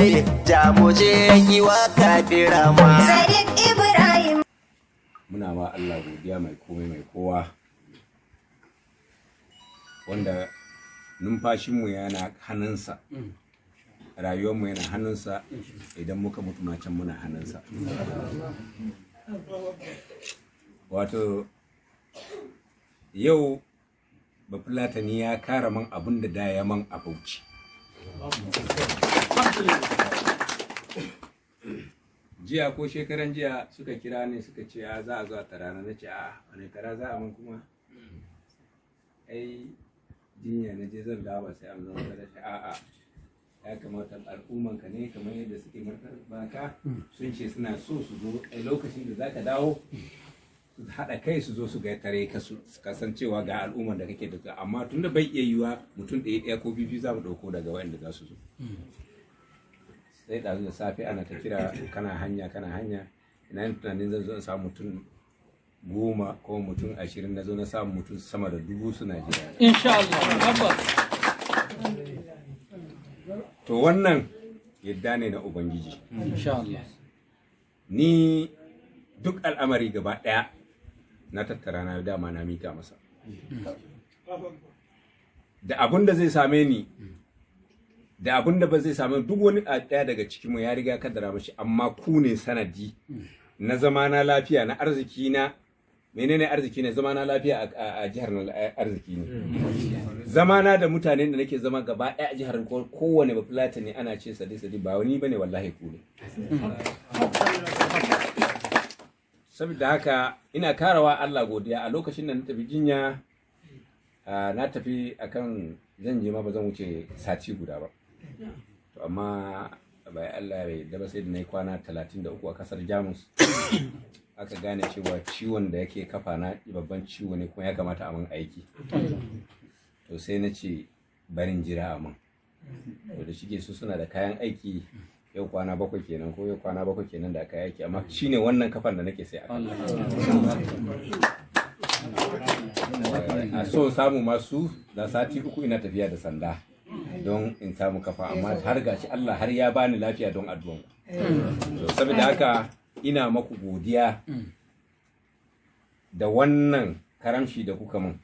jamuje giwa kafira ma. Sadiq Ibrahim. Muna ma Allah godiya mai komai mai kowa wanda numfashinmu yana hannunsa, rayuwarmu yana hannunsa, idan muka mutu can muna hannunsa. Wato yau Bafulatani ya kara man abin da ya man a Bauchi. Jiya ko shekaran jiya suka kira ni suka ce za a zo a tarana, na ce wani tara za a man kuma ai jinya na je zan dawo sai an zama da shi ya kamata al'umman ka ne kamar yadda suke baka sun ce suna so su zo a lokacin da zaka dawo su haɗa kai su zo su ga tare ka su kasancewa ga al'umman da kake da, amma tunda bai iya yiwa mutum ɗaya ko biyu za mu ɗauko daga wanda za su zo. Sai ɗazu da safe ana ta kira kana hanya ina yin tunanin zan zo in samu mutum 10 ko mutum 20, na zo na samu mutum sama da 1000 suna jira. Insha Allah. To wannan yadda ne na Ubangiji. Insha Allah. Ni duk al'amari gaba ɗaya na tattara na dama na mika masa. Da abin da zai same ni da abin da ba zai same duk wani ɗaya daga cikinmu ya riga kaddara mashi, amma ku ne sanadi na zama na lafiya na arziki na. Menene arziki ne? Zama na lafiya a jihar na arziki ne. Zama na da mutanen da nake zama gaba ɗaya a jihar, kowane Bafulatani ana ce sadi ba wani bane, wallahi ku ne. Saboda haka ina karawa Allah godiya. A lokacin da na tafi jinya, na tafi akan zan je ma ba zan wuce sati guda ba, to amma bai Allah bai da ba, sai da nayi kwana 33 a kasar Jamus aka gane cewa ciwon da yake kafa na babban ciwo ne kuma ya kamata a mun aiki. To sai na ce barin jira a mun, to da shige su suna da kayan aiki. Yau kwana 7 kenan ko yau kwana 7 kenan da kayan aiki, amma shine wannan kafan da nake sai a so samu masu da sati 3 ina tafiya da sanda don in samu kafa, amma har gashi Allah har ya bani lafiya don addu'an. Saboda haka ina maku godiya da wannan karamshi da kuka mun.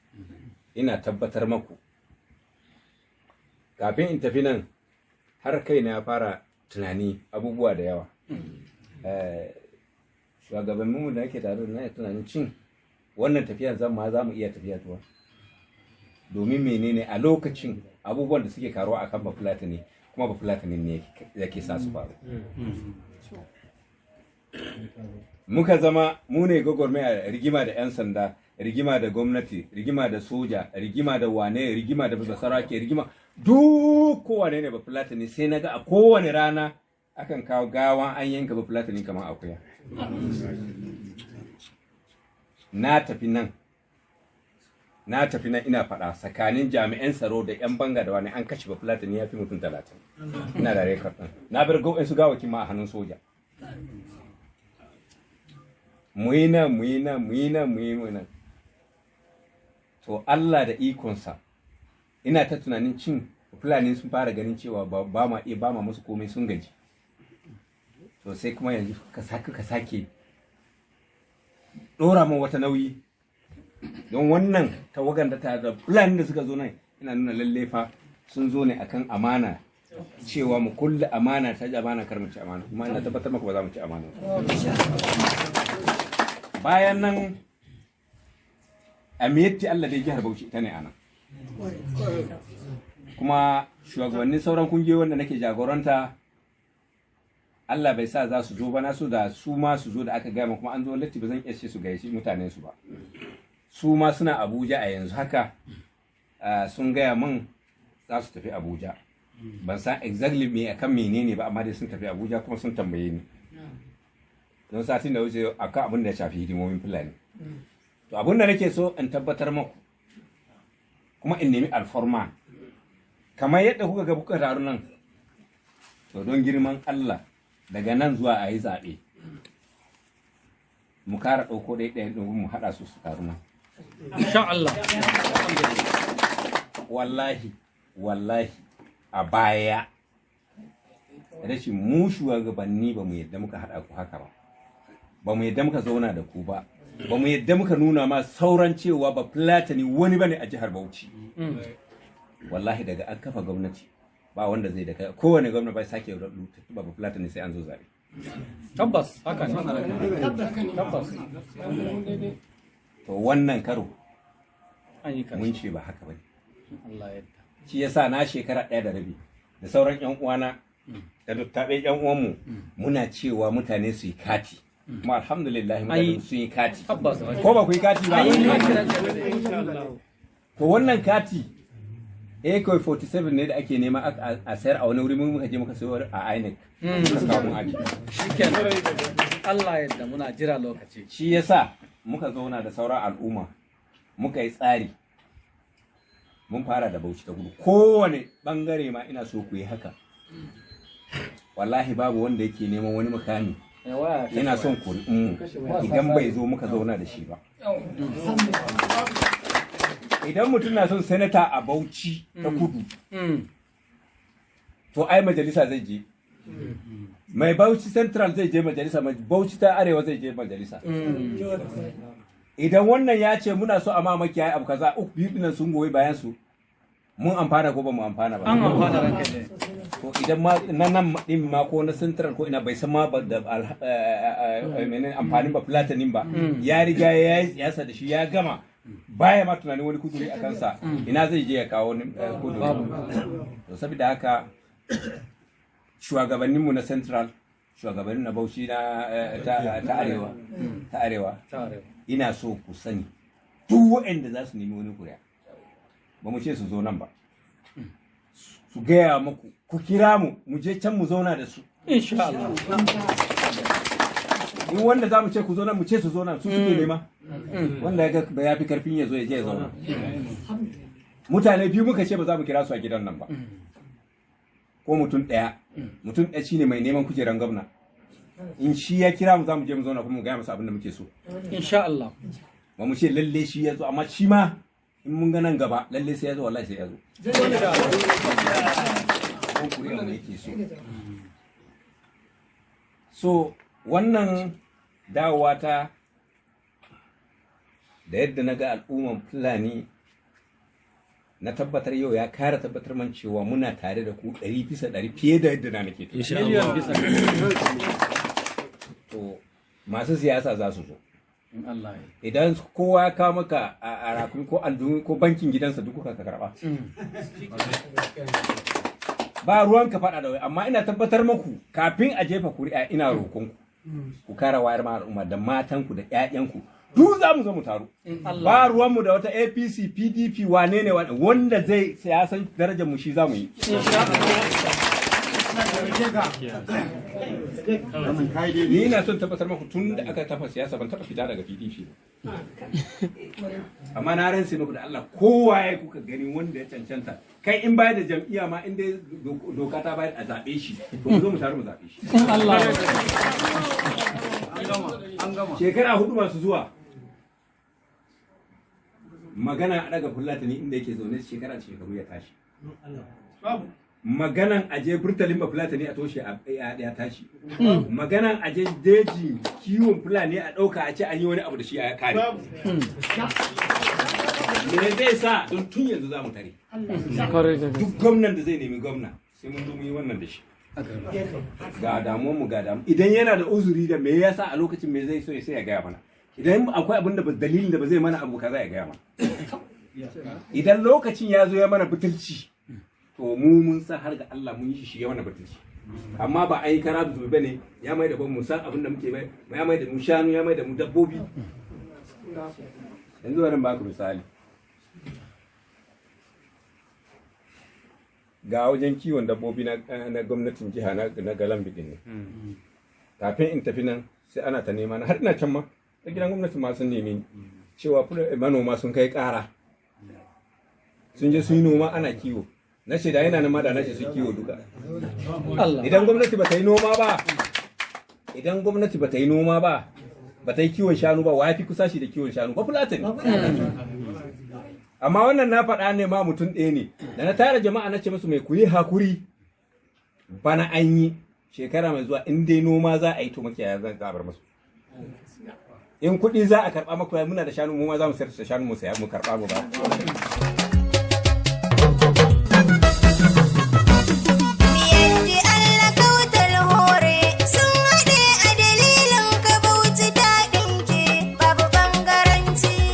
Ina tabbatar maku kafin in tafi nan har kaina ya fara tunani abubuwa da yawa. Shugabanninmu da ake tare da na tunanin cin wannan tafiya za mu iya tafiya tuwa, domin menene a lokacin abubuwan da suke karuwa akan Bafulatani, kuma Bafulatani ne yake sa su faru. Muka zama mu ne gwagwarmaya, rigima da 'yan sanda, rigima da gwamnati, rigima da soja, rigima da wane, rigima da basarake, rigima duk kowane ne Bafulatani. Sai naga a kowane rana akan kawo gawa an yanka Bafulatani kamar akuya. Na tafi nan ina faɗa tsakanin jami'an tsaro da 'yan banga da wani an kashe Bafulatani ya fi mutum 30. Ina da rekord ɗin. Na bar su gawakin ma a hannun soja. Mu yi nan. To Allah da ikonsa ina ta tunanin cin Fulani sun fara ganin cewa ba ma musu komai, sun gaji. To sai kuma yanzu ka sake dora min wata nauyi, don wannan tawagan da Fulani da suka zo nan ina nuna lalle fa sun zo ne akan amana, cewa mu kulle amana ta amana, kar mu ci amana, kuma ina tabbatar maka ba za mu ci amana. Bayan nan amiyatti Allah dai jihar Bauchi ta ne anan, kuma shugabannin sauran kungiyoyi wanda nake jagoranta Allah bai sa za su zo ba, na so da su ma su zo da aka gaya kuma an zo latti ba zan iya ce su gaishe mutanen su ba. Su ma suna Abuja a yanzu haka, sun gaya min za su tafi Abuja. Ban san exactly me akan menene ba, amma dai sun tafi Abuja kuma sun tambaye ni. Don satin da wuce akan abin da ya shafi hidimomin Fulani. To abin da nake so in tabbatar maku kuma in nemi alfarma kamar yadda kuka ga kuka taru nan, to don girman Allah daga nan zuwa a yi zaɓe mu kara ɗauko ɗaya domin mu haɗa su taru nan. Insha Allah. Wallahi a baya rashin mu shugabanni ba mu yadda muka haɗa ku haka ba, ba mu yadda muka zauna da ku ba, ba mu yadda muka nuna ma sauran cewa ba Fulatani wani bane a jihar Bauchi. Wallahi daga an kafa gwamnati ba wanda zai daga kowane gwamna bai sake ba Fulatani sai an zo zabe. Tabbas haka ne. Tabbas. To wannan karo An yi karshe. mun ce ba haka bane. Allah ya yarda. Shi yasa na shekara 1 da rabi da sauran ƴan uwana da dattaɓe ƴan uwanmu muna cewa mutane su yi kati. Kuma alhamdulillah mutane su yi kati. Tabbas. Ko ba ku yi kati ba? Insha Allah. To wannan kati AK-47 ne da ake nema a sayar a wani wuri mun muka je muka sayo a INEC. Muka kawo mun aji. Shikenan. Allah ya yarda muna jira lokaci. Shi yasa muka zauna da sauran al'umma muka yi tsari. Mun fara da Bauchi ta Kudu. Kowane bangare ma ina so ku yi haka. Wallahi babu wanda yake neman wani mukami. Yana son kuri'un idan bai zo muka zauna da shi ba. Idan mutum na son senata a Bauchi ta Kudu, to ai majalisa zai je. Mai Bauchi Central zai je majalisa, mai Bauchi ta Arewa zai je majalisa. Idan wannan ya ce muna so a mamaki yayi abu kaza, uku biyu dinan sun goyi bayan su, mun amfana ko ba mu amfana ba. An amfana ranka ne. To idan ma nan din ma ko na Central ko ina bai san ma ba da amfanin ba Fulatanin ba, ya riga ya yi siyasa da shi ya gama. Baya ma tunanin wani kuduri a kansa, ina zai je ya kawo wani kuduri. To saboda haka shugabanninmu na Central, shugabannin na Bauchi na ta Arewa, ina so ku sani duk waɗanda za su nemi wani kuri'a, ba mu ce su zo nan ba, su gaya muku, ku kira mu, mu je can mu zauna da su. Insha Allah. In wanda za mu ce ku zo nan mu ce su zo nan su suke nema. Wanda ya ga ya fi karfin ya zo ya je ya zauna. Mutane biyu muka ce ba za mu kira su a gidan nan ba. Ko mutum ɗaya shine mai neman kujeran gwamna. In shi ya kira mu za mu je mu zauna kuma mu gaya masa abin da muke so. Insha Allah. Ba mu ce lalle shi ya zo amma shi ma in mun ga nan gaba lalle sai ya zo wallahi sai ya zo. Ko kuri'a mu yake so. So wannan dawowa ta da yadda na ga al'umman Fulani na tabbatar yau ya kara tabbatar man cewa muna tare da ku 100% fiye da yadda na nake tafiya. Miliyan bisa. To masu siyasa za su zo. Allah ya. Idan kowa ya kawo maka a rakumi ko aljihu ko bankin gidansa duk kuka karba. Ba ruwan ka faɗa da wai amma ina tabbatar muku kafin a jefa kuri'a ina roƙon ku kara wayar ma al'umma da matanku da ƴaƴanku duk za mu zo mu taru. Ba ruwanmu da wata APC PDP wane ne wanda zai siyasan darajar mu shi za mu yi. Ni ina son tabbatar muku tun da aka tafa siyasa ban taɓa fita daga PDP ba. Amma na rantse muku da Allah kowa ya kuka gani wanda ya cancanta kai in bayar da jam'iyya ma inda doka ta bayar a zaɓe shi to mu zo mu taru mu zaɓe shi. Shekara 4 masu zuwa magana a daga Fulatani inda yake zaune shekaru ya tashi. Maganan aje burtalin ba Fulatani a toshe ya tashi. Maganan aje jeji kiwon Fulani a ɗauka a ce an yi wani abu da shi a kare. Me zai sa don tun yanzu za mu tare. Duk gwamnan da zai nemi gwamna sai mun zo mu yi wannan da shi. Ga damuwanmu ga damu. Idan yana da uzuri da me yasa a lokacin me zai so ya sai ya gaya mana. Idan akwai abin da dalilin da ba zai mana abu kaza ya gaya mana. Idan lokacin ya zo ya mana butulci to mu mun san har ga Allah mun yi shi ya mana butulci. Amma ba ai kara da ba ne ya mai da ban mu san abin da muke bai ya mai da mu shanu ya mai da mu dabbobi. Yanzu bari ba ku misali. Ga wajen kiwon dabbobi na gwamnatin jiha na Galambi din ne. Kafin in tafi nan sai ana ta nema na har ina can ma ta gidan gwamnati ma sun nemi cewa manoma sun kai ƙara. Sun je sun yi noma ana kiwo. Na ce da yana nan ma da na ce su kiwo duka. Idan gwamnati ba ta yi noma ba, idan gwamnati ba ta yi noma ba, ba ta yi kiwon shanu ba, wa ya fi kusa shi da kiwon shanu ba Fulatani. Amma wannan na faɗa ne ma mutum ɗaya ne da na tara jama'a na ce musu mai kuyi hakuri bana an yi shekara mai zuwa in dai noma za a yi to makiyaya zan zabar musu. In kuɗi za a karɓa makiyaya muna da shanu mu ma za mu sayar da shanu mu saya mu karɓa mu ba.